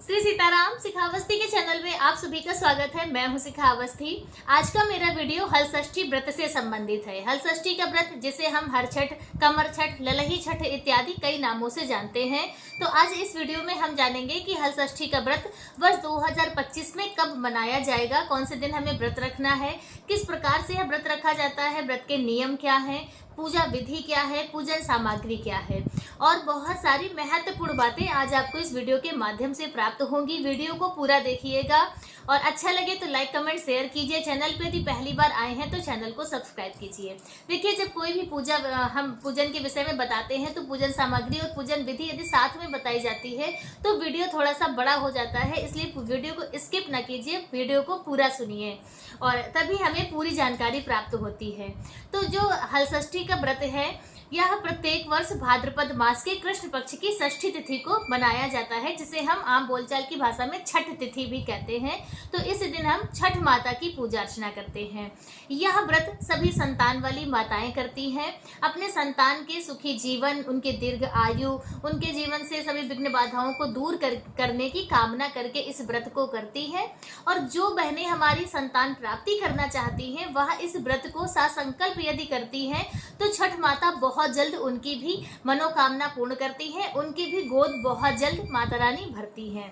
श्री सीताराम सिखावस्थी के चैनल में आप सभी का स्वागत है। मैं हूं सिखावस्थी। आज का मेरा वीडियो हल षष्ठी व्रत से संबंधित है। हल षष्ठी का व्रत जिसे हम हर छठ, कमर छठ, ललही छठ इत्यादि कई नामों से जानते हैं। तो आज इस वीडियो में हम जानेंगे कि हल षष्ठी का व्रत वर्ष 2025 में कब मनाया जाएगा, कौन से दिन हमें व्रत रखना है, किस प्रकार से यह व्रत रखा जाता है, व्रत के नियम क्या है, पूजा विधि क्या है, पूजन सामग्री क्या है और बहुत सारी महत्वपूर्ण बातें आज आपको इस वीडियो के माध्यम से प्राप्त होंगी। वीडियो को पूरा देखिएगा और अच्छा लगे तो लाइक कमेंट शेयर कीजिए। चैनल पे यदि पहली बार आए हैं तो चैनल को सब्सक्राइब कीजिए। देखिए, जब कोई भी पूजा हम पूजन के विषय में बताते हैं तो पूजन सामग्री और पूजन विधि यदि साथ में बताई जाती है तो वीडियो थोड़ा सा बड़ा हो जाता है, इसलिए वीडियो को स्किप ना कीजिए, वीडियो को पूरा सुनिए और तभी हमें पूरी जानकारी प्राप्त होती है। तो जो हल षष्ठी का व्रत है यह प्रत्येक वर्ष भाद्रपद मास के कृष्ण पक्ष की षष्ठी तिथि को मनाया जाता है, जिसे हम आम बोलचाल की भाषा में छठ तिथि भी कहते हैं। तो इस दिन हम छठ माता की पूजा अर्चना करते हैं। यह व्रत सभी संतान वाली माताएं करती हैं। अपने संतान के सुखी जीवन, उनके दीर्घ आयु, उनके जीवन से सभी विघ्न बाधाओं को दूर करने की कामना करके इस व्रत को करती हैं। और जो बहनें हमारी संतान प्राप्ति करना चाहती हैं वह इस व्रत को सासंकल्प यदि करती हैं तो छठ माता बहुत जल्द उनकी भी मनोकामना पूर्ण करती है, उनकी भी गोद बहुत जल्द माता रानी भरती है।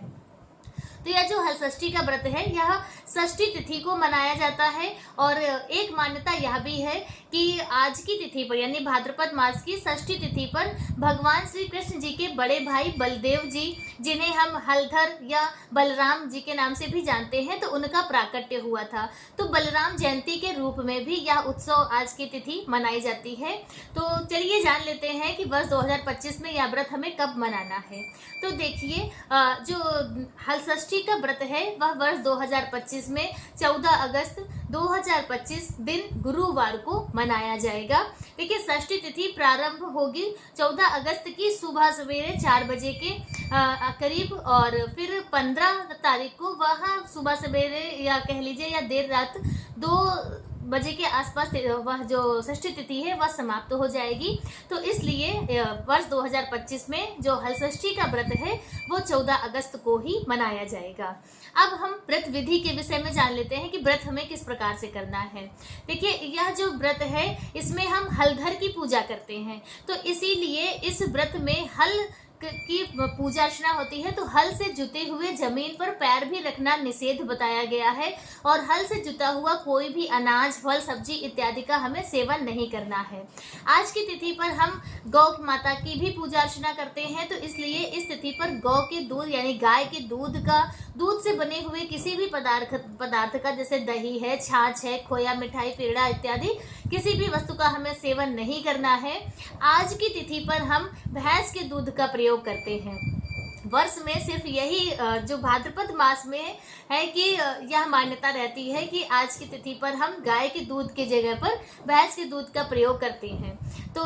तो यह जो हल षष्ठी का व्रत है यह षष्ठी तिथि को मनाया जाता है और एक मान्यता यह भी है कि आज की तिथि पर यानी भाद्रपद मास की षष्ठी तिथि पर भगवान श्री कृष्ण जी के बड़े भाई बलदेव जी, जिन्हें हम हलधर या बलराम जी के नाम से भी जानते हैं, तो उनका प्राकट्य हुआ था। तो बलराम जयंती के रूप में भी यह उत्सव आज की तिथि मनाई जाती है। तो चलिए जान लेते हैं कि वर्ष 2025 में यह व्रत हमें कब मनाना है। तो देखिए, जो हल षष्ठी का व्रत है वह वर्ष 2025 में 14 अगस्त 2025 दिन गुरुवार को मनाया जाएगा। देखिए, षष्ठी तिथि प्रारंभ होगी 14 अगस्त की सुबह सवेरे 4 बजे के करीब और फिर 15 तारीख को वह सुबह सवेरे या कह लीजिए या देर रात 2 बजे के आसपास वह जो षष्ठी तिथि है वह समाप्त हो जाएगी। तो इसलिए वर्ष 2025 में जो हल षष्ठी का व्रत है वो 14 अगस्त को ही मनाया जाएगा। अब हम व्रत विधि के विषय में जान लेते हैं कि व्रत हमें किस प्रकार से करना है। देखिए, यह जो व्रत है इसमें हम हलधर की पूजा करते हैं, तो इसीलिए इस व्रत में हल की पूजा अर्चना होती है। तो हल से जुते हुए जमीन पर पैर भी रखना निषेध बताया गया है और हल से जुता हुआ कोई भी अनाज, फल, सब्जी इत्यादि का हमें सेवन नहीं करना है। आज की तिथि पर हम गौ माता की भी पूजा अर्चना करते हैं, तो इसलिए इस तिथि पर गौ के दूध यानी गाय के दूध से बने हुए किसी भी पदार्थ का जैसे दही है, छाछ है, खोया, मिठाई, पेड़ा इत्यादि किसी भी वस्तु का हमें सेवन नहीं करना है। आज की तिथि पर हम भैंस के दूध का प्रयोग करते हैं। वर्ष में सिर्फ यही जो भाद्रपद मास में है कि यह मान्यता रहती है कि आज की तिथि पर हम गाय के दूध की जगह पर भैंस के दूध का प्रयोग करते हैं। तो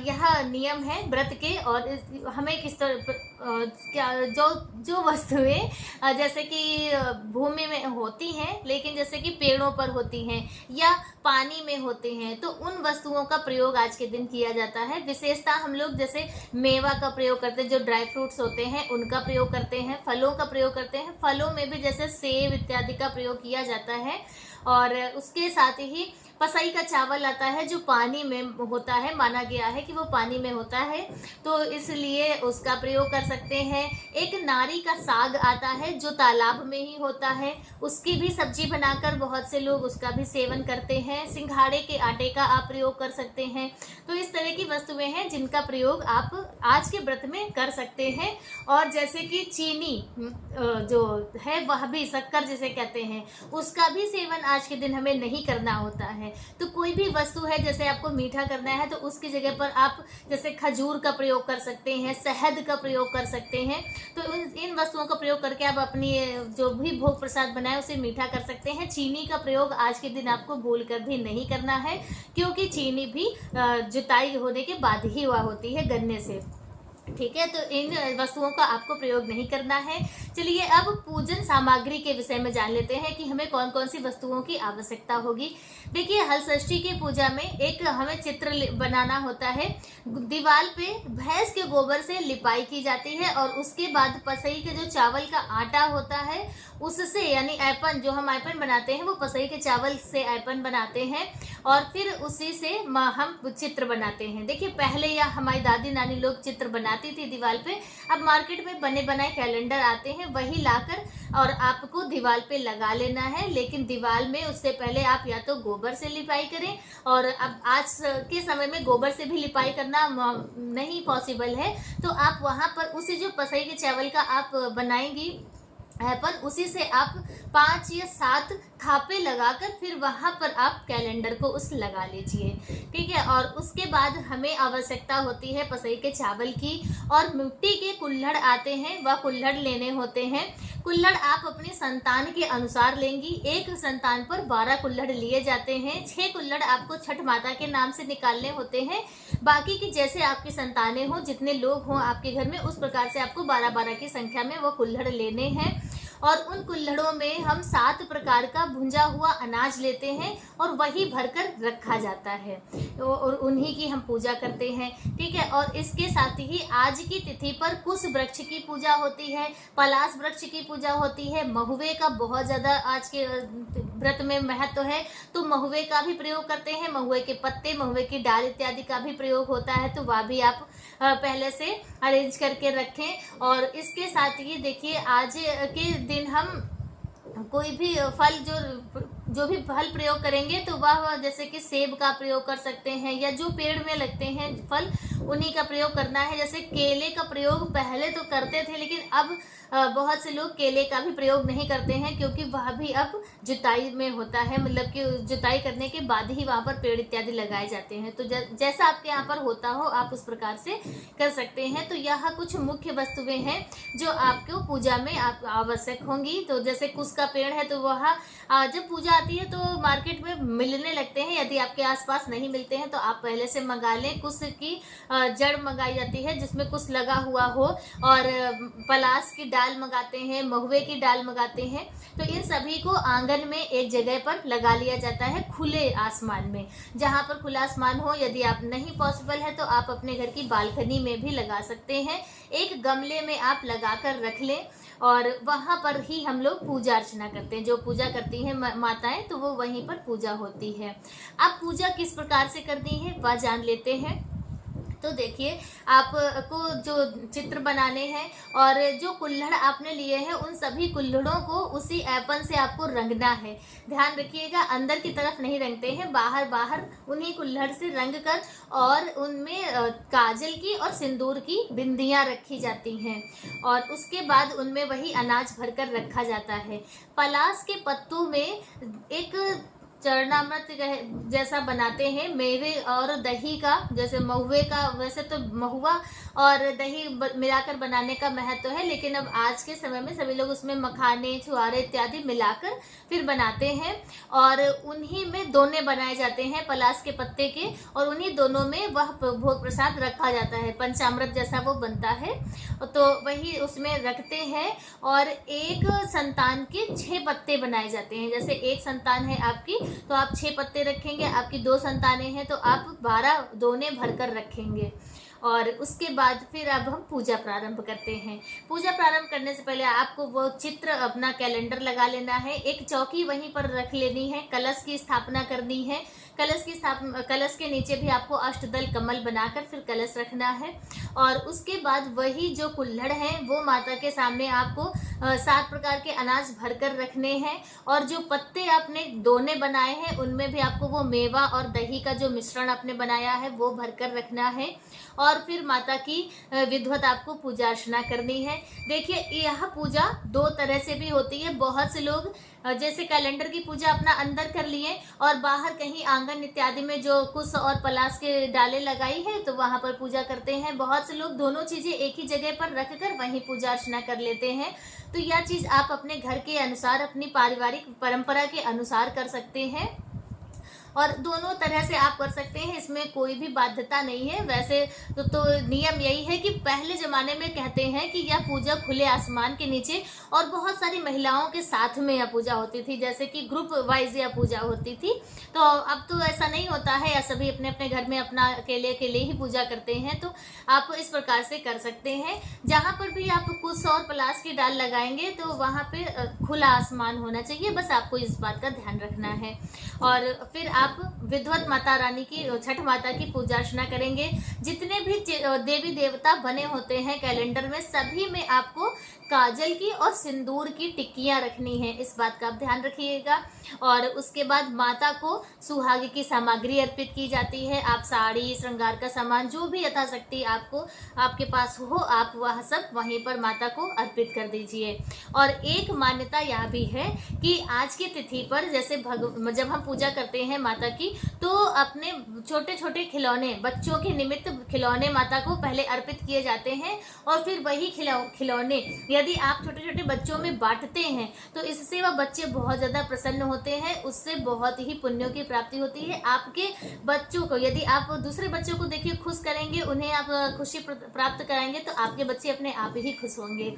यह नियम है व्रत के और हमें किस तरह क्या जो वस्तुएं जैसे कि भूमि में होती हैं लेकिन जैसे कि पेड़ों पर होती हैं या पानी में होते हैं, तो उन वस्तुओं का प्रयोग आज के दिन किया जाता है। विशेषता हम लोग जैसे मेवा का प्रयोग करते हैं, जो ड्राई फ्रूट्स होते हैं उनका प्रयोग करते हैं, फलों का प्रयोग करते हैं। फलों में भी जैसे सेब इत्यादि का प्रयोग किया जाता है और उसके साथ ही पसई का चावल आता है जो पानी में होता है, माना गया है कि वो पानी में होता है, तो इसलिए उसका प्रयोग कर सकते हैं। एक नारी का साग आता है जो तालाब में ही होता है, उसकी भी सब्जी बनाकर बहुत से लोग उसका भी सेवन करते हैं। सिंघाड़े के आटे का आप प्रयोग कर सकते हैं। तो इस तरह की वस्तुएं हैं जिनका प्रयोग आप आज के व्रत में कर सकते हैं। और जैसे कि चीनी जो है वह भी शक्कर जिसे कहते हैं उसका भी सेवन आज के दिन हमें नहीं करना होता है। तो कोई भी वस्तु है जैसे आपको मीठा करना है तो उसकी जगह पर आप जैसे खजूर का प्रयोग कर सकते हैं, शहद का प्रयोग कर सकते हैं। तो इन वस्तुओं का प्रयोग करके आप अपनी जो भी भोग प्रसाद बनाए उसे मीठा कर सकते हैं। चीनी का प्रयोग आज के दिन आपको भूलकर भी नहीं करना है, क्योंकि चीनी भी जुताई होने के बाद ही हुआ होती है गन्ने से। ठीक है, तो इन वस्तुओं का आपको प्रयोग नहीं करना है। चलिए अब पूजन सामग्री के विषय में जान लेते हैं कि हमें कौन कौन सी वस्तुओं की आवश्यकता होगी। देखिए, हल षष्ठी की पूजा में एक हमें चित्र बनाना होता है। दीवार पे भैंस के गोबर से लिपाई की जाती है और उसके बाद पसई के जो चावल का आटा होता है उससे, यानी ऐपन, जो हम ऐपन बनाते हैं वो पसई के चावल से ऐपन बनाते हैं और फिर उसी से हम चित्र बनाते हैं। देखिए, पहले या हमारी दादी नानी लोग चित्र बनाती थी दीवार पे। अब मार्केट में बने बनाए कैलेंडर आते हैं, वही लाकर और आपको दीवार पे लगा लेना है। लेकिन दीवार में उससे पहले आप या तो गोबर से लिपाई करें, और अब आज के समय में गोबर से भी लिपाई करना नहीं पॉसिबल है, तो आप वहां पर उसी जो पसई के चावल का आप बनाएंगी ऐपन, उसी से आप 5 या 7 थापे लगाकर फिर वहां पर आप कैलेंडर को उस लगा लीजिए। ठीक है, और उसके बाद हमें आवश्यकता होती है पसई के चावल की, और मिट्टी के कुल्हड़ आते हैं, वह कुल्हड़ लेने होते हैं। कुल्हड़ आप अपनी संतान के अनुसार लेंगी। एक संतान पर 12 कुल्हड़ लिए जाते हैं। 6 कुल्हड़ आपको छठ माता के नाम से निकालने होते हैं। बाकी की जैसे आपकी संतानें हो, जितने लोग हों आपके घर में, उस प्रकार से आपको 12-12 की संख्या में वो कुल्हड़ लेने हैं। और उन कुल्हड़ों में हम 7 प्रकार का भुंजा हुआ अनाज लेते हैं और वही भरकर रखा जाता है, और उन्हीं की हम पूजा करते हैं। ठीक है, और इसके साथ ही आज की तिथि पर कुश वृक्ष की पूजा होती है, पलाश वृक्ष की पूजा होती है। महुए का बहुत ज़्यादा आज के व्रत में महत्व है, तो महुए का भी प्रयोग करते हैं। महुए के पत्ते, महुए की डाल इत्यादि का भी प्रयोग होता है, तो वह भी आप पहले से अरेंज करके रखें। और इसके साथ ही देखिए, आज के दिन हम कोई भी फल जो भी फल प्रयोग करेंगे, तो वह जैसे कि सेब का प्रयोग कर सकते हैं, या जो पेड़ में लगते हैं फल उन्हीं का प्रयोग करना है। जैसे केले का प्रयोग पहले तो करते थे, लेकिन अब बहुत से लोग केले का भी प्रयोग नहीं करते हैं, क्योंकि वह भी अब जुताई में होता है, मतलब कि जुताई करने के बाद ही वहाँ पर पेड़ इत्यादि लगाए जाते हैं। तो जैसा आपके यहाँ पर होता हो आप उस प्रकार से कर सकते हैं। तो यह कुछ मुख्य वस्तुएं हैं जो आपको पूजा में आवश्यक होंगी। तो जैसे कुश का पेड़ है, तो वह जब पूजा आती है तो मार्केट में मिलने लगते हैं। यदि आपके आसपास नहीं मिलते हैं तो आप पहले से मंगा लें। कुश की जड़ मंगाई जाती है जिसमें कुश लगा हुआ हो, और पलाश की डाल मंगाते हैं, महुए की डाल मंगाते हैं। तो इन सभी को आंगन में एक जगह पर लगा लिया जाता है, खुले आसमान में, जहाँ पर खुला आसमान हो। यदि आप नहीं पॉसिबल है तो आप अपने घर की बालकनी में भी लगा सकते हैं। एक गमले में आप लगा कर रख लें, और वहाँ पर ही हम लोग पूजा अर्चना करते हैं। जो पूजा करती हैं माताएं, तो वो वहीं पर पूजा होती है। अब पूजा किस प्रकार से करनी है वह जान लेते हैं। तो देखिए, आपको जो चित्र बनाने हैं और जो कुल्हड़ आपने लिए हैं, उन सभी कुल्हड़ों को उसी ऐपन से आपको रंगना है। ध्यान रखिएगा, अंदर की तरफ नहीं रंगते हैं, बाहर बाहर उन्हीं कुल्हड़ से रंग कर, और उनमें काजल की और सिंदूर की बिंदियां रखी जाती हैं, और उसके बाद उनमें वही अनाज भरकर रखा जाता है। पलाश के पत्तों में एक चरणामृत जैसा बनाते हैं, मेवे और दही का, जैसे महुए का, वैसे तो महुआ और दही मिलाकर बनाने का महत्व है, लेकिन अब आज के समय में सभी लोग उसमें मखाने, छुआरे इत्यादि मिलाकर फिर बनाते हैं, और उन्हीं में दोने बनाए जाते हैं पलाश के पत्ते के, और उन्हीं दोनों में वह भोग प्रसाद रखा जाता है, पंचामृत जैसा वो बनता है, तो वही उसमें रखते हैं। और एक संतान के 6 पत्ते बनाए जाते हैं। जैसे एक संतान है आपकी, तो आप 6 पत्ते रखेंगे, आपकी 2 संतानें हैं तो आप 12 दोने भरकर रखेंगे। और उसके बाद फिर अब हम पूजा प्रारंभ करते हैं। पूजा प्रारंभ करने से पहले आपको वो चित्र, अपना कैलेंडर लगा लेना है, एक चौकी वहीं पर रख लेनी है, कलश की स्थापना करनी है। कलश के नीचे भी आपको अष्टदल कमल बनाकर फिर कलश रखना है, और उसके बाद वही जो कुल्हड़ है वो माता के सामने आपको 7 प्रकार के अनाज भरकर रखने हैं, और जो पत्ते आपने दोने बनाए हैं उनमें भी आपको वो मेवा और दही का जो मिश्रण आपने बनाया है वो भरकर रखना है, और फिर माता की विधिवत आपको पूजा अर्चना करनी है। देखिए, यह पूजा 2 तरह से भी होती है। बहुत से लोग जैसे कैलेंडर की पूजा अपना अंदर कर लिए, और बाहर कहीं आंगन इत्यादि में जो कुश और पलाश के डालें लगाई है तो वहां पर पूजा करते हैं। बहुत से लोग दोनों चीजें एक ही जगह पर रखकर वहीं पूजा अर्चना कर लेते हैं। तो यह चीज आप अपने घर के अनुसार, अपनी पारिवारिक परंपरा के अनुसार कर सकते हैं। और दोनों तरह से आप कर सकते हैं, इसमें कोई भी बाध्यता नहीं है। वैसे तो नियम यही है कि पहले ज़माने में कहते हैं कि यह पूजा खुले आसमान के नीचे और बहुत सारी महिलाओं के साथ में यह पूजा होती थी, जैसे कि ग्रुप वाइज यह पूजा होती थी। तो अब तो ऐसा नहीं होता है, या सभी अपने अपने घर में अपना अकेले अकेले ही पूजा करते हैं। तो आप इस प्रकार से कर सकते हैं। जहाँ पर भी आप कुश और पलाश की डाल लगाएंगे तो वहाँ पे खुला आसमान होना चाहिए, बस आपको इस बात का ध्यान रखना है। और फिर आप विधिवत माता रानी की, छठ माता की पूजा अर्चना करेंगे। जितने भी देवी देवता बने होते हैं कैलेंडर में, सभी में आपको काजल की और सिंदूर की टिक्कियां रखनी है, इस बात का आप ध्यान रखिएगा। और उसके बाद माता को सुहाग की सामग्री अर्पित की जाती है। आप साड़ी, श्रृंगार का सामान, जो भी यथाशक्ति आपको आपके पास हो, आप वह सब वहीं पर माता को अर्पित कर दीजिए। और एक मान्यता यह भी है कि आज की तिथि पर, जैसे जब हम पूजा करते हैं माता की, तो अपने छोटे छोटे खिलौने, बच्चों के निमित्त खिलौने माता को पहले अर्पित किए जाते हैं। और फिर वही खिलौने यदि आप छोटे छोटे बच्चों में बांटते हैं तो इससे वह बच्चे बहुत ज़्यादा प्रसन्न होते हैं, उससे बहुत ही पुण्यों की प्राप्ति होती है। आपके बच्चों को, यदि आप दूसरे बच्चों को देखिए खुश करेंगे, उन्हें आप खुशी प्राप्त कराएंगे, तो आपके बच्चे अपने आप ही खुश होंगे।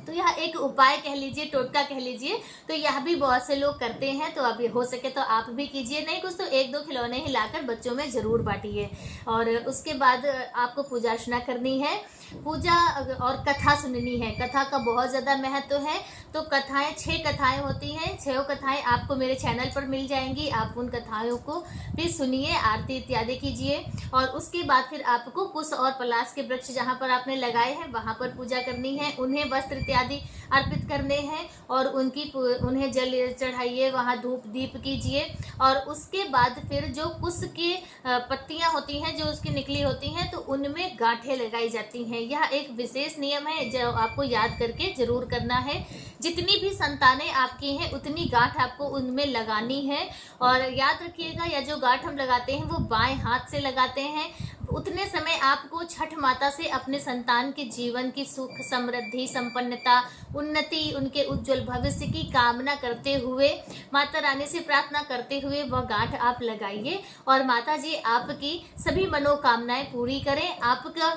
तो यह एक उपाय कह लीजिए, टोटका कह लीजिए। तो यह भी बहुत से लोग करते हैं, तो अब हो सके तो आप भी कीजिए। नहीं कुछ तो एक दो खिलौने ही लाकर बच्चों में ज़रूर बांटिए। और उसके बाद आपको पूजा अर्चना करनी है, पूजा और कथा सुननी है। कथा का बहुत ज़्यादा महत्व है। तो कथाएं 6 कथाएं होती हैं, 6 कथाएं आपको मेरे चैनल पर मिल जाएंगी। आप उन कथाओं को भी सुनिए, आरती इत्यादि कीजिए। और उसके बाद फिर आपको कुश और पलाश के वृक्ष जहाँ पर आपने लगाए हैं वहाँ पर पूजा करनी है। उन्हें वस्त्र इत्यादि अर्पित करने हैं और उन्हें जल चढ़ाइए, वहाँ धूप दीप कीजिए। और उसके बाद फिर जो कुश की पत्तियाँ होती हैं, जो उसकी निकली होती हैं, तो उनमें गांठें लगाई जाती हैं। यह एक विशेष नियम है जो आपको याद करके जरूर करना है। जितनी भी संतानें आपकी हैं उतनी गांठ आपको उनमें लगानी है। और याद रखिएगा, यह जो गांठ हम लगाते हैं वो बाएं हाथ से लगाते हैं। उतने समय आपको छठ माता से अपने संतान के जीवन की सुख, समृद्धि, संपन्नता, उन्नति, उनके उज्जवल भविष्य की कामना करते हुए, माता रानी से प्रार्थना करते हुए वह गांठ आप लगाइए। और माता जी आपकी सभी मनोकामनाएं पूरी करें, आपका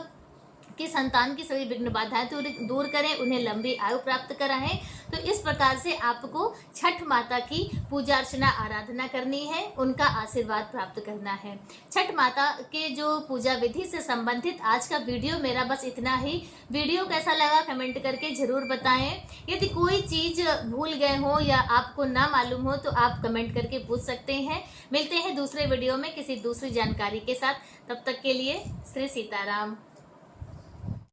कि संतान की सभी विघ्न बाधाएं दूर करें, उन्हें लंबी आयु प्राप्त कराएं। तो इस प्रकार से आपको छठ माता की पूजा अर्चना आराधना करनी है, उनका आशीर्वाद प्राप्त करना है। छठ माता के जो पूजा विधि से संबंधित आज का वीडियो मेरा बस इतना ही। वीडियो कैसा लगा कमेंट करके जरूर बताएं। यदि कोई चीज़ भूल गए हो या आपको ना मालूम हो तो आप कमेंट करके पूछ सकते हैं। मिलते हैं दूसरे वीडियो में किसी दूसरी जानकारी के साथ। तब तक के लिए श्री सीताराम।